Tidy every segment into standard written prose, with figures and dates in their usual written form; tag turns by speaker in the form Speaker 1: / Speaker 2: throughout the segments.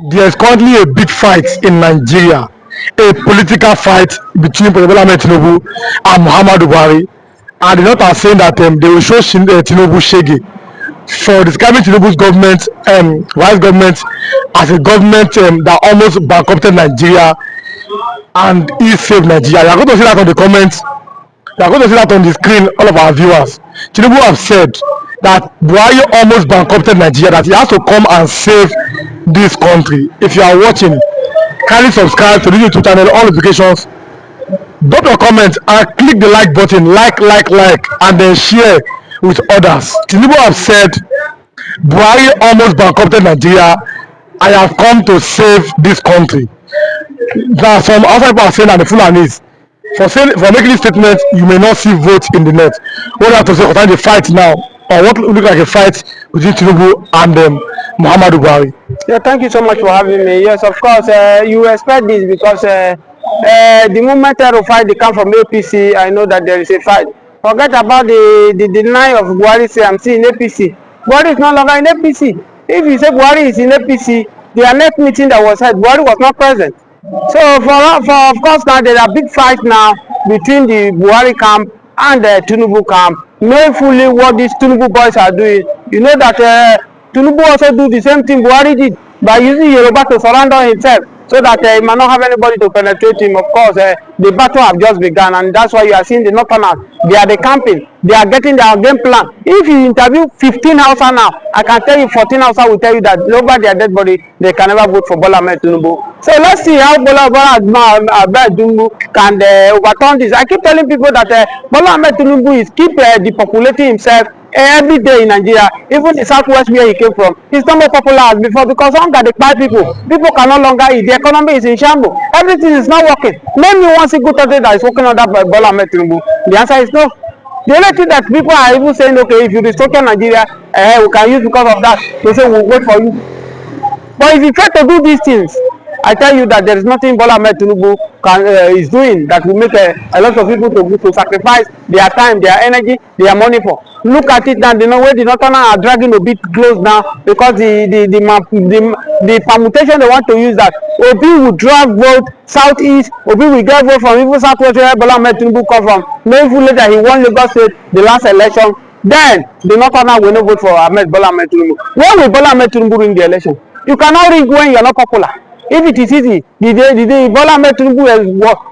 Speaker 1: There's currently a big fight in Nigeria, a political fight between President Ahmed Tinubu and Muhammadu Buhari. And the North are saying that they will show Tinubu Shege for describing Tinubu's government, Buhari's government, as a government that almost bankrupted Nigeria and he saved Nigeria. You are going to see that on the comments. You are going to see that on the screen, all of our viewers. Tinubu have said that Buhari almost bankrupted Nigeria, that he has to come and save this country. If you are watching, kindly subscribe to the YouTube channel, all notifications, drop your comment and click the like button, like, and then share with others. Tinubu have said Buhari almost bankrupted Nigeria. I have come to save this country. Now some outside people are saying that the Fulanis for making this statement, you may not see votes in the net. What do you have to say concerning the fight now, or what look like a fight between Tinubu and Muhammadu Buhari?
Speaker 2: Yeah, thank you so much for having me. Yes, of course, you expect this because the moment I fight they come from APC, I know that there is a fight. Forget about the deny of Buhari. Say I'm seeing APC. Buhari is no longer in APC. If you say Buhari is in APC, the next meeting that was held, Buhari was not present. So for of course now there are big fight now between the Buhari camp and the Tinubu camp, knowing fully what these Tinubu boys are doing. You know that Tinubu also do the same thing Buhari did by using Yoruba to surrender himself, so that he might not have anybody to penetrate him. Of course, the battle have just begun, and that's why you are seeing the Northerners. They are the camping. They are getting their game plan. If you interview 15 Hausa now, I can tell you 14 Hausa will tell you that over their dead body, they can never vote for Bola Ahmed Tinubu. So let's see how Bola Ahmed Tinubu can overturn this. I keep telling people that Bola Ahmed Tinubu is keep depopulating himself every day in Nigeria. Even the southwest where he came from, it's not more popular as before because hunger dey kpai people. People can no longer eat. The economy is in shambles. Everything is not working. Name me one single country that is working under Bola Ahmed Tinubu. The answer is no. The only thing that people are even saying, okay, if you restructure Nigeria, we can use because of that. They say we'll wait for you. But if you try to do these things, I tell you that there is nothing Bola Ahmed Tinubu is doing that will make a lot of people to sacrifice their time, their energy, their money for. Look at it now. The way the Northerners are dragging a bit close now because the permutation they want to use that Obi will drag vote southeast, Obi will get vote from even southwest where Bola Ahmed Tinubu come from. Knowing fully that he won Lagos State the last election, then the Northerners will not vote for Bola Ahmed Tinubu. When will Bola Ahmed Tinubu win the election? You cannot rig when you are not popular. If it is easy, the Bola Ahmed Tinubu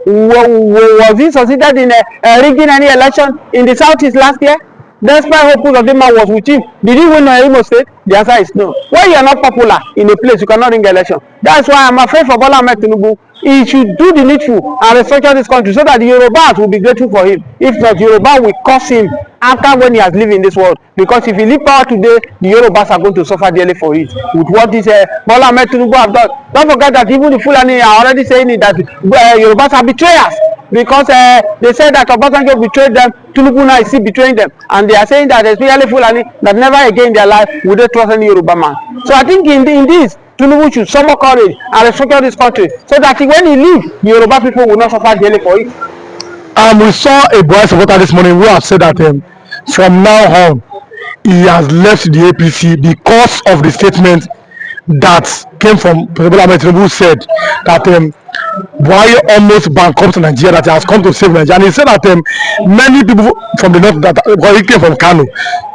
Speaker 2: was he succeeded in rigging any election in the southeast last year? Despite hopes of the man was with him, did he win Imo State? The answer is no. When you are not popular in a place, you cannot ring election. That's why I'm afraid for Bola Ahmed Tinubu. He should do the needful and restructure this country so that the Yorubas will be grateful for him. If not, Yoruba will curse him after when he has lived in this world. Because if he leave power today, the Yorubas are going to suffer dearly for it. With what this Bola Ahmed Tinubu have done. Don't forget that even the Fulani are already saying it, that Yorubas are betrayers. Because they said that Obasanjo betrayed them, Tinubu now is still betraying them, and they are saying that especially Fulani that never again in their life will they trust any Yoruba man. So I think in this, Tinubu should summon courage and restructure this country so that when he leaves, the Yoruba people will not suffer daily for it.
Speaker 1: We saw a Buhari supporter this morning who have said that from now on he has left the APC because of the statement that came from President Ahmed Tinubu, who said that Buhari almost bankrupted Nigeria, that he has come to save Nigeria. And he said that many people from the north, that he came from Kano,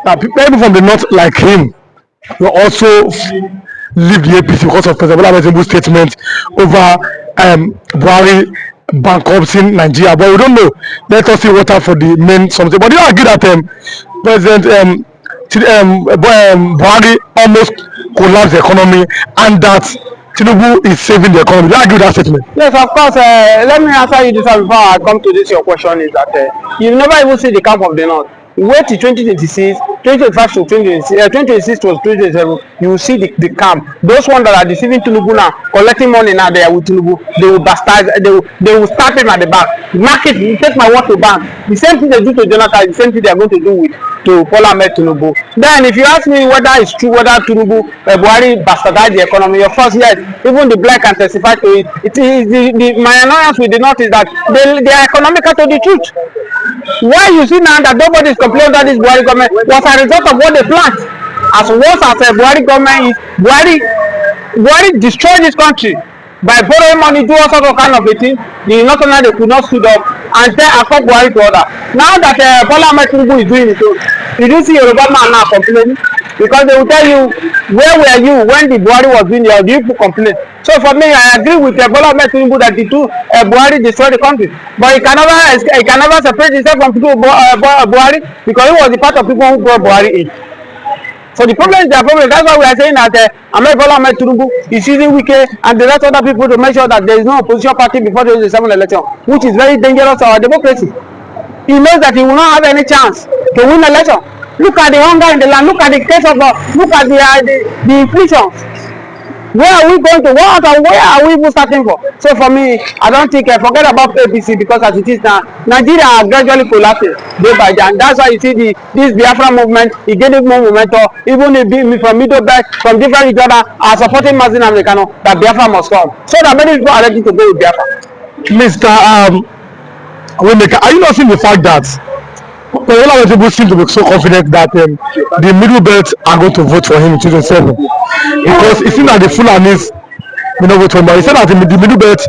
Speaker 1: that people from the north like him will also leave the APC because of President Ahmed Tinubu's statement over Buhari bankrupting Nigeria. But we don't know. Let us see what are for the main something. But do you agree that President Buhari almost collapsed the economy and that Tinubu is saving the economy? Do you agree with that statement?
Speaker 2: Yes, of course. Let me answer you this one before I come to this. Your question is that you never even see the camp of the north. Wait till 2026, 2025 to 2026 to 2027, you will see the camp. Those ones that are deceiving Tinubu now, collecting money now, they are with Tinubu. They will bastardize, they will start him at the back. Market, you take my word to bank. The same thing they do to Jonathan, the same thing they are going to do to Bola Ahmed Tinubu. Then, if you ask me whether it's true, whether Tinubu, Buhari bastardized the economy, of course, yes, even the black can testify to it. It is my annoyance with the north is that they are economical to the truth. Why you see now that nobody is complaining that this Buhari government was a result of what they planned. As worse as Buhari government is, Buhari Buhari destroyed this country by borrowing money, do all sorts of kind of a thing. The national they could not stood up and tell Akpo Buhari to order. Now that Bola Ahmed Tinubu is doing it, so you do see Yoruba man now complaining because they will tell you, where were you when the Buhari was doing it? Do you complain? So for me, I agree with Bola Ahmed Tinubu that the two Buhari destroyed the country, but he can never separate himself from Buhari because he was the part of people who brought Buhari in. So the problem is their problem. That's why we are saying that Ahmed Bola Ahmed Tinubu is using Wike and the rest of other people to make sure that there is no opposition party before the 2027 election, which is very dangerous to our democracy. He knows that he will not have any chance to win election. Look at the hunger in the land. Look at the case of look at the inflation. Where are we going to? Where are we even starting for? So for me, I don't think forget about APC because as it is now, Nigeria are gradually collapsing day by day, and that's why you see this Biafra movement. It getting more momentum. Even if from middle belt, from different regions are supporting Mazin Americano that Biafra must come. So that many people are ready to go with Biafra.
Speaker 1: Mr. Wemeka, are you not seeing the fact that a lot of people seem to be so confident that the middle belt are going to vote for him in 2007 because it seems that the Fulanis will not vote for him, but he said that the middle belt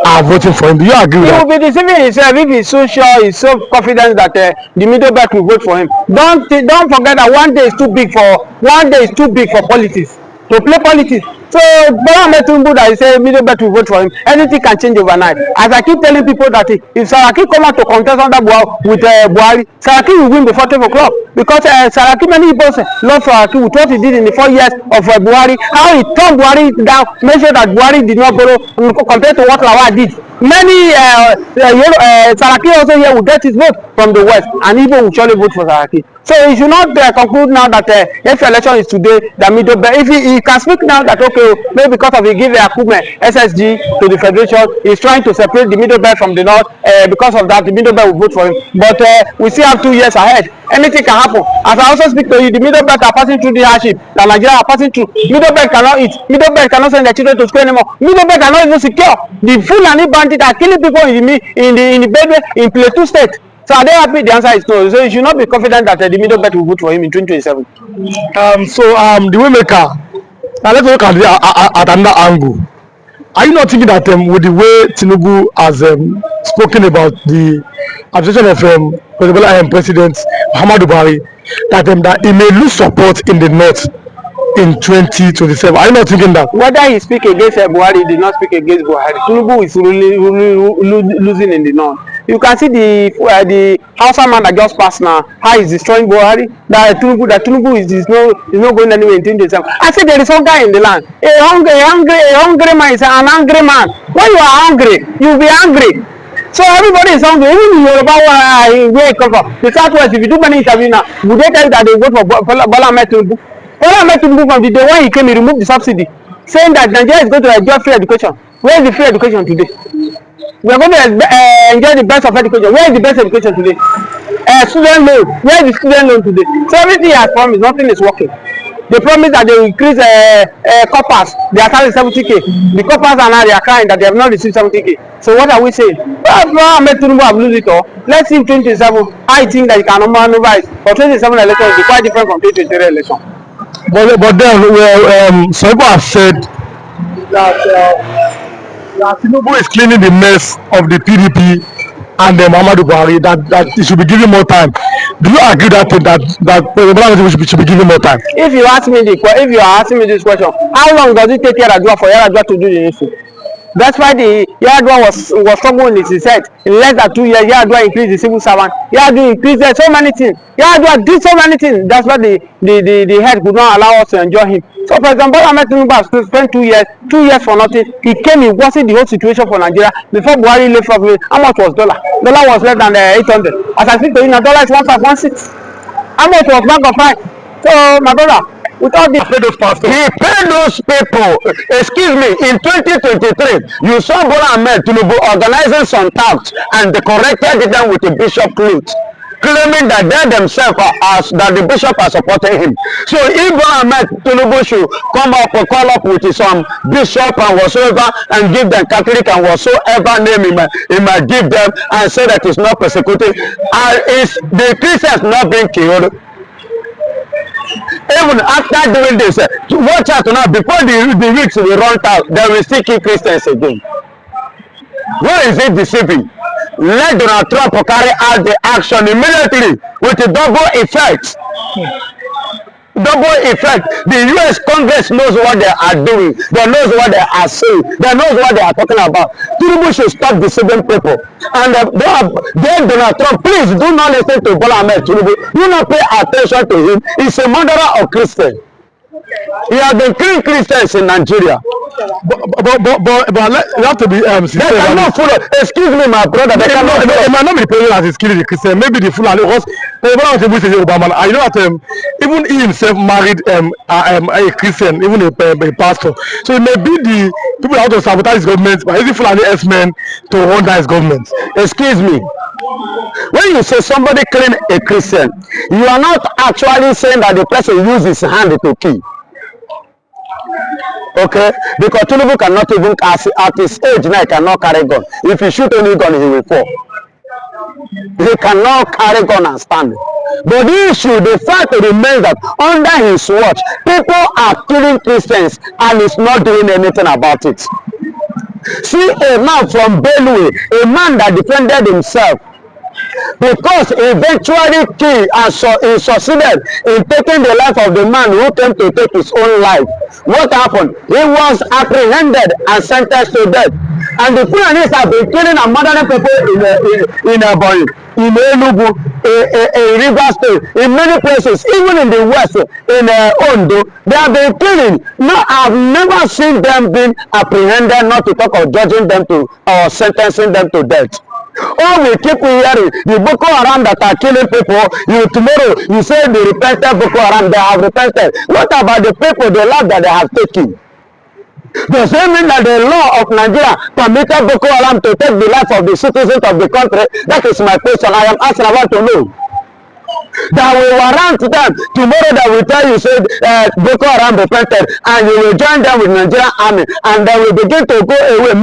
Speaker 1: are voting for him. Do you agree with that?
Speaker 2: He will be deceiving himself if he's so sure, he's so confident that the middle belt will vote for him. Don't forget that one day is too big for politics, to play politics. So Bola Ahmed Tinubu that he say middle belt will vote for him, anything can change overnight. As I keep telling people that if Saraki come out to contest under with Buhari, Saraki will win before 12 o'clock because Saraki, many people love Saraki with what he did in the 4 years of Buhari, how he turned Buhari down, make sure that Buhari did not borrow compared to what Lawal did. Many Saraki also here will get his vote from the west, and Igbo will surely vote for Saraki. So he should not conclude now that if election is today, the middle belt, if he can speak now that okay, maybe because of he give Akume SSG to the federation, he's trying to separate the middle belt from the north. Because of that, the middle belt will vote for him. But we still have 2 years ahead. Anything can happen. As I also speak to you, the middle belt are passing through the hardship that Nigeria are passing through. Middle belt cannot eat. Middle belt cannot send their children to school anymore. Middle belt cannot even secure. The Fulani bandits are killing people in the Bedouin in Plateau State. So are they happy? The answer is no. So you should not be confident that the middle belt will vote for him in 2027.
Speaker 1: The Waymaker. Now let's look at another angle. Are you not thinking that with the way Tinubu has spoken about the administration of President Muhammadu Buhari, that he may lose support in the north in 2027? Are you not thinking that?
Speaker 2: Whether he speak against Buhari, he did not speak against Buhari. Tinubu is really losing in the north. You can see the Hausa man that just passed now, how he's destroying Buhari. That Tinubu is not going anywhere in 2027. I say there is hunger in the land. A hungry man is an angry man. When you are hungry, you will be angry. So everybody is hungry. Even in Yoruba, where it come from, the Southwest, if you do many interviews now, would they tell you that they vote for Bola Ahmed Tinubu? Bola Ahmed Tinubu from the day when he came, he removed the subsidy, saying that Nigeria is going to enjoy free education. Where is the free education today? We are going to enjoy the best of education. Where is the best education today? Student loan. Where is the student loan today? So everything he has promised, nothing is working. They promised that they will increase coppers. They are carrying 70k. The coppers are now they are crying that they have not received 70k. So what are we saying? Well, Ahmed Tinubu have lose it all. Let's see 2027. I think that you can maneuver it. For 2027 election will be quite different from 2023 election.
Speaker 1: But then some people have said that Tinubu is cleaning the mess of the PDP and Muhammadu Buhari, that he should be given more time. Do you agree that we should be given more time?
Speaker 2: If you are asking me this question, how long does it take Yaradua for Yaradua to do the issue? That's why the Yaradua was struggling with his head. In less than 2 years, Yaradua increased the civil servant. Yaradua increased so many things. Yaradua did so many things. That's why the head could not allow us to enjoy him. So for example, Ahmed Tinubu spent 2 years for nothing. He came, he worsened the whole situation for Nigeria. Before Buhari left office, how much was dollar? Dollar was less than 800. As I speak to you, now dollar is 1516. How much was Bank of Prime? So my brother, without this,
Speaker 3: he paid those people. Excuse me, in 2023, you saw Bola Ahmed Tinubu organizing some tasks and they corrected them with a bishop cloth, claiming that they themselves that the bishop are supporting him. So if Bola Ahmed Tinubu should come up or call up with some bishop and whatsoever and give them Catholic and whatsoever name he might give them and say that it's not persecuted, is the Christians not being killed? even after doing this, watch out now, before the weeks will run out, they will still kill Christians again. Why is it deceiving? Let Donald Trump carry out the action immediately with a double effect. Double effect. The US Congress knows what they are doing. They knows what they are saying. They knows what they are talking about. Tinubu should stop deceiving people. And they Donald Trump, please do not listen to Bola Ahmed Tinubu. Do not pay attention to him. He's a murderer of Christians. He has been killing Christians in Nigeria.
Speaker 1: But you have to be
Speaker 3: they cannot follow. Excuse me, my brother. They cannot follow.
Speaker 1: It might not be the person that is killing the Christian. Maybe the Fulani. Because Obama, I know that even he himself married a Christian, even a pastor. So it may be the people that want to sabotage his government, but using Fulani S-men to run down his government.
Speaker 3: Excuse me. When you say somebody killing a Christian, you are not actually saying that the person used his hand to kill. Okay, because Tinubu cannot even, at his age now, he cannot carry gun. If he shoot any gun, he will fall. He cannot carry gun and stand. But the issue, the fact remains that under his watch, people are killing Christians and he's not doing anything about it. See a man from Benue, a man that defended himself, because eventually he succeeded in taking the life of the man who came to take his own life. What happened? He was apprehended and sentenced to death. And the Fulanis have been killing and murdering people in Enugu, in Rivers State, in many places, even in the West, in Ondo. They have been killing. No, I've never seen them being apprehended, not to talk of judging them to or sentencing them to death. Oh, we keep hearing the Boko Haram that are killing people. Tomorrow you say the repented Boko Haram, they have repented. What about the people, the life that they have taken? Does it mean that the law of Nigeria permitted Boko Haram to take the life of the citizens of the country? That is my question. I am asking about to know. That will warrant them tomorrow that will tell you say Boko Haram repented and you will join them with Nigerian army and they will begin to go away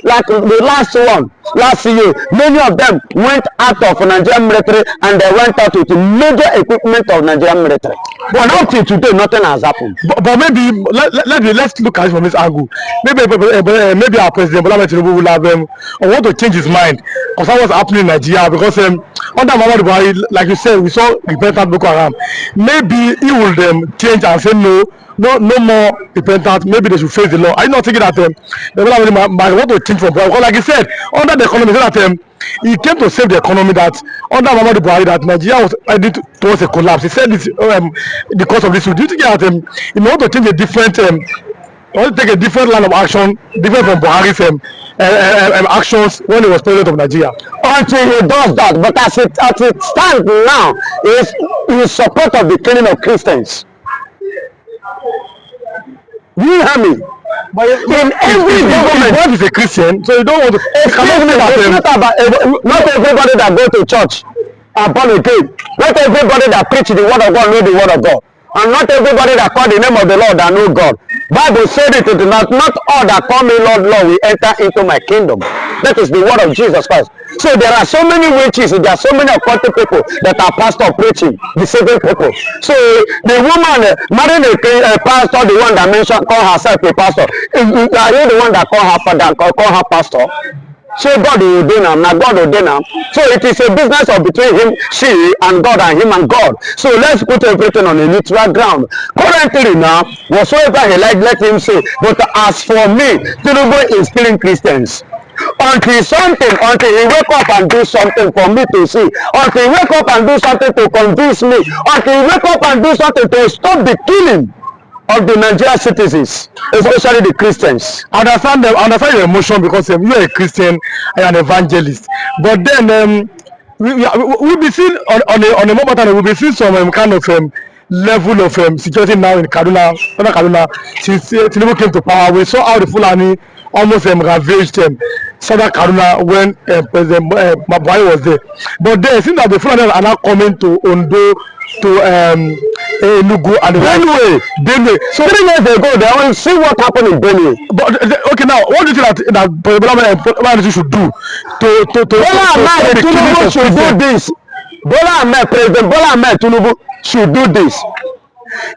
Speaker 3: like the last year. Many of them went out of Nigerian military and they went out with major equipment of Nigerian military. But until today, nothing has happened.
Speaker 1: But maybe let's look at it from this angle. Maybe our president Bola Ahmed Tinubu will have want to change his mind of what's happening in Nigeria, because under Muhammadu Buhari, like you said, we saw repentant Boko Haram. Maybe he will change and say no more repentant. Maybe they should face the law. I'm not thinking that Bola might want to change from Buhari, because like you said, under the economy, that he came to save the economy, that under Muhammadu Buhari that Nigeria was heading towards a collapse. He said this because of this. Do you think that he may want to change a different want to take a different line of action, different from Buhari's actions when he was president of Nigeria?
Speaker 3: Until he does that, but as it stands now, is in support of the killing of Christians. You hear me?
Speaker 1: But in every government, what is a Christian? So you don't want to.
Speaker 3: Not everybody that go to church are born again. Not everybody that preach the word of God know the word of God. And not everybody that call the name of the Lord that know God. Bible said it not all that call me Lord, Lord will enter into my kingdom. That is the word of Jesus Christ. So there are so many witches, there are so many occultic people that are pastor preaching, deceiving people. So the woman marrying a pastor, the one that mentioned call herself a pastor, are you the one that call her pastor? So God will ordain him, now God will ordain him. So it is a business of between she and God, and him and God. So let's put everything on a neutral ground. Currently now, whatsoever he like, let him say. But as for me, Tinubu is killing Christians. Until he wake up and do something for me to see. Until he wake up and do something to convince me. Until he wake up and do something to stop the killing of the Nigerian citizens, especially the Christians.
Speaker 1: I understand your emotion, because you are a Christian and an evangelist. But then we'll be seeing on a more pattern, we'll be seeing some kind of level of security now in Kaduna, since Tinubu came to power. We saw how the Fulani almost ravaged southern Kaduna when President Buhari was there. But then it seems that the Fulani are now coming to Ondo, to Enugu and Benue.
Speaker 3: So 3 years ago, they will see what happened in Benue.
Speaker 1: But okay, now what do you think that Bola Ahmed should do to
Speaker 3: Bola Ahmed Tinubu should do this? President Bola Ahmed Tinubu should do this.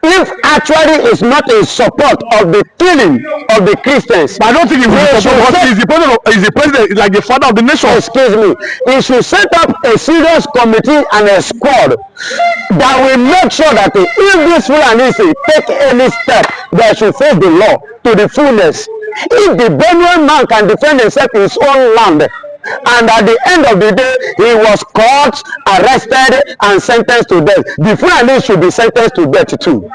Speaker 3: if actually it's not in support of the killing of the Christians.
Speaker 1: But I don't think he will support, because he's the president, like the father of the nation.
Speaker 3: Excuse me. He should set up a serious committee and a squad that will make sure that if this Fulanis take any step, they should face the law to the fullness. If the Benue man can defend himself in his own land, and at the end of the day he was caught, arrested and sentenced to death, the Fulanis should be sentenced to death too,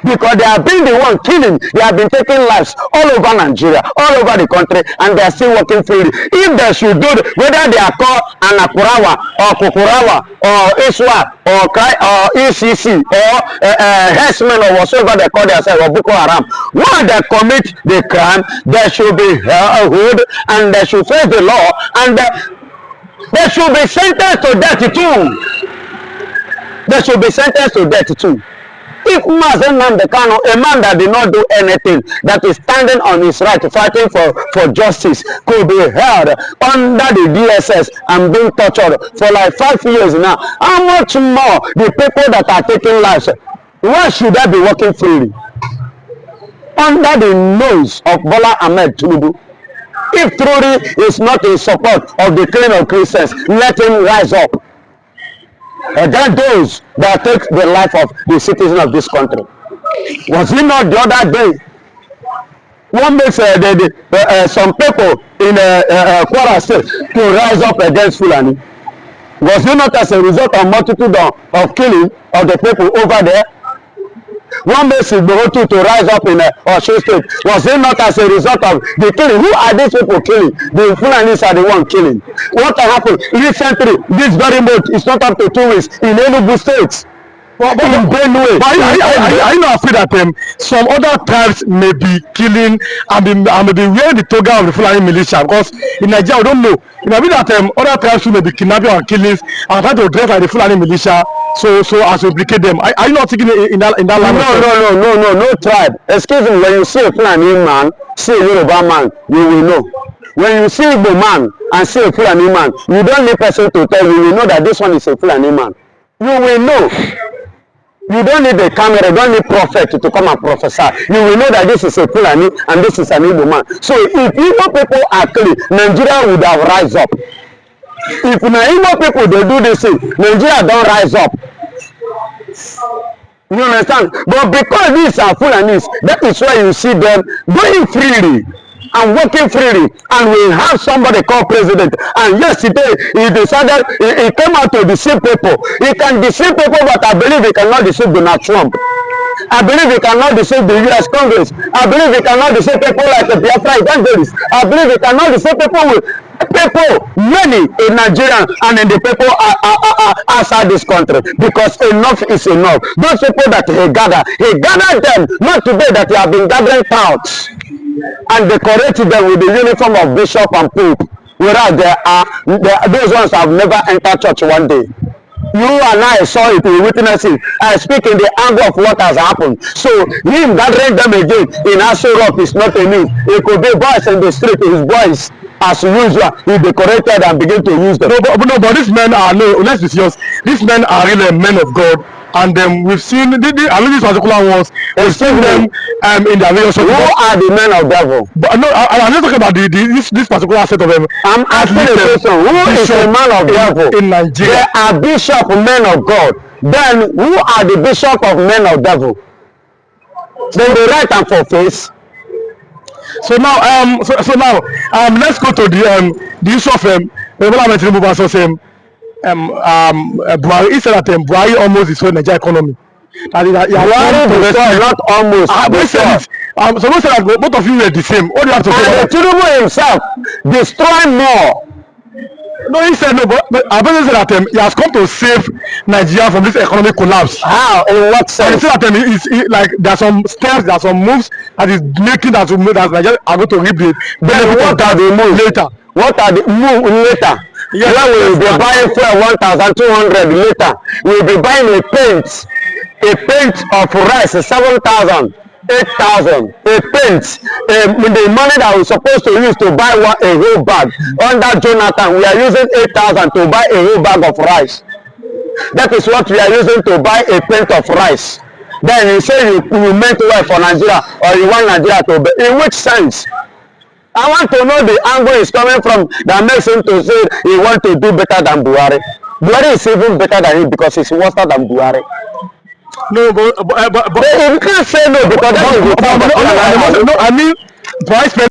Speaker 3: because they have been the one killing. They have been taking lives all over Nigeria, all over the country, and they are still working freely. If they should do it, whether they are called Anapurawa or Kukurawa or Iswa or ECC or Hessmen or whatsoever they call themselves, or Boko Haram, when they commit the crime, they should be held and they should face the law, and they should be sentenced to death too. They should be sentenced to death too. If Mazen Namdekano, a man that did not do anything, that is standing on his right, fighting for justice, could be held under the DSS and being tortured for like 5 years now, how much more the people that are taking lives? Why should they be working freely? Under the nose of Bola Ahmed Tinubu. If truly is not in support of the killing of Christians, let him rise up. And then those that take the life of the citizens of this country. Was it not the other day? One makes some people in Kwara State to rise up against Fulani. Was it not as a result of multitude of killing of the people over there? One makes Buhari to rise up in Osun State. Was it not as a result of the killing? Who are these people killing? The Fulanis are the one killing. What happened recently? This very month, it's not up to 2 weeks in Enugu State. But in Benue.
Speaker 1: Are you not afraid that some other tribes may be killing and may be wearing the toga of the Fulani militia? Because in Nigeria, we don't know. It may be that other tribes may be kidnapping and killings and trying to dress like the Fulani militia, so as to implicate them. Are you not thinking in that line?
Speaker 3: No tribe. Excuse me, when you see a Fulani man, see a Yoruba man, you will know. When you see a Igbo man and see a Fulani man, you don't need person to tell you, you will know that this one is a Fulani man. You will know. You don't need a camera, you don't need prophet to come and prophesy. You will know that this is a Fulani and this is an Igbo man. So if Igbo people are clean, Nigeria would have rise up. If Igbo people they do this thing, Nigeria don't rise up. You understand? But because these are Fulanis, that is why you see them going freely and working freely, and we have somebody called president, and yesterday he decided he came out to deceive people. He can deceive people, but I believe he cannot deceive Donald Trump. I believe he cannot deceive the US Congress. I believe he cannot deceive people like the Biafra evangelists. I believe he cannot deceive many in Nigeria and in the people outside this country, because enough is enough. Those people that he gathered them, not today that he have been gathering crowds and decorated them with the uniform of bishop and pope, whereas those ones have never entered church one day. You and I saw it, we witnessed it. I speak in the angle of what has happened. So him gathering them again in Aso Rock is not a new. It could be boys in the street, his boys as usual, he decorated and began to use them.
Speaker 1: But these men are, let's be serious, these men are really men of God. And we've seen, I mean, these particular ones, we've seen them in their various. Who
Speaker 3: are the men of devil?
Speaker 1: But no, I'm not talking about this particular set of them.
Speaker 3: I'm asking a question. Who is a man of devil?
Speaker 1: In Nigeria.
Speaker 3: There are bishop men of God. Then who are the bishop of men of devil? Then they write and for face.
Speaker 1: So now, let's go to the issue of Tinubu versus Buhari. He said that Buhari almost destroyed the Nigerian economy.
Speaker 3: Buhari destroyed, not almost.
Speaker 1: So we said that both of you were the same. What do you have to say?
Speaker 3: And Tinubu himself destroyed more.
Speaker 1: No, he said no, but our president said that he has come to save Nigeria from this economic collapse.
Speaker 3: How? In what sense?
Speaker 1: And he said that like there are some steps, there are some moves that is making that Nigeria are going to reap the benefit.
Speaker 3: What are the moves
Speaker 1: later?
Speaker 3: What are the moves later? Yes, when we will be buying fuel 1,200 later, we will be buying a paint of rice 7,000. 8,000, a paint, the money that we're supposed to use to buy a whole bag. Under Jonathan, we are using 8,000 to buy a whole bag of rice. That is what we are using to buy a pint of rice. Then you say you meant well for Nigeria, or you want Nigeria to be. In which sense? I want to know the angle is coming from that makes him to say he want to do better than Buhari. Buhari is even better than him because he's worse than Buhari.
Speaker 1: No, but
Speaker 3: you can't say no because that is
Speaker 1: I mean, Vice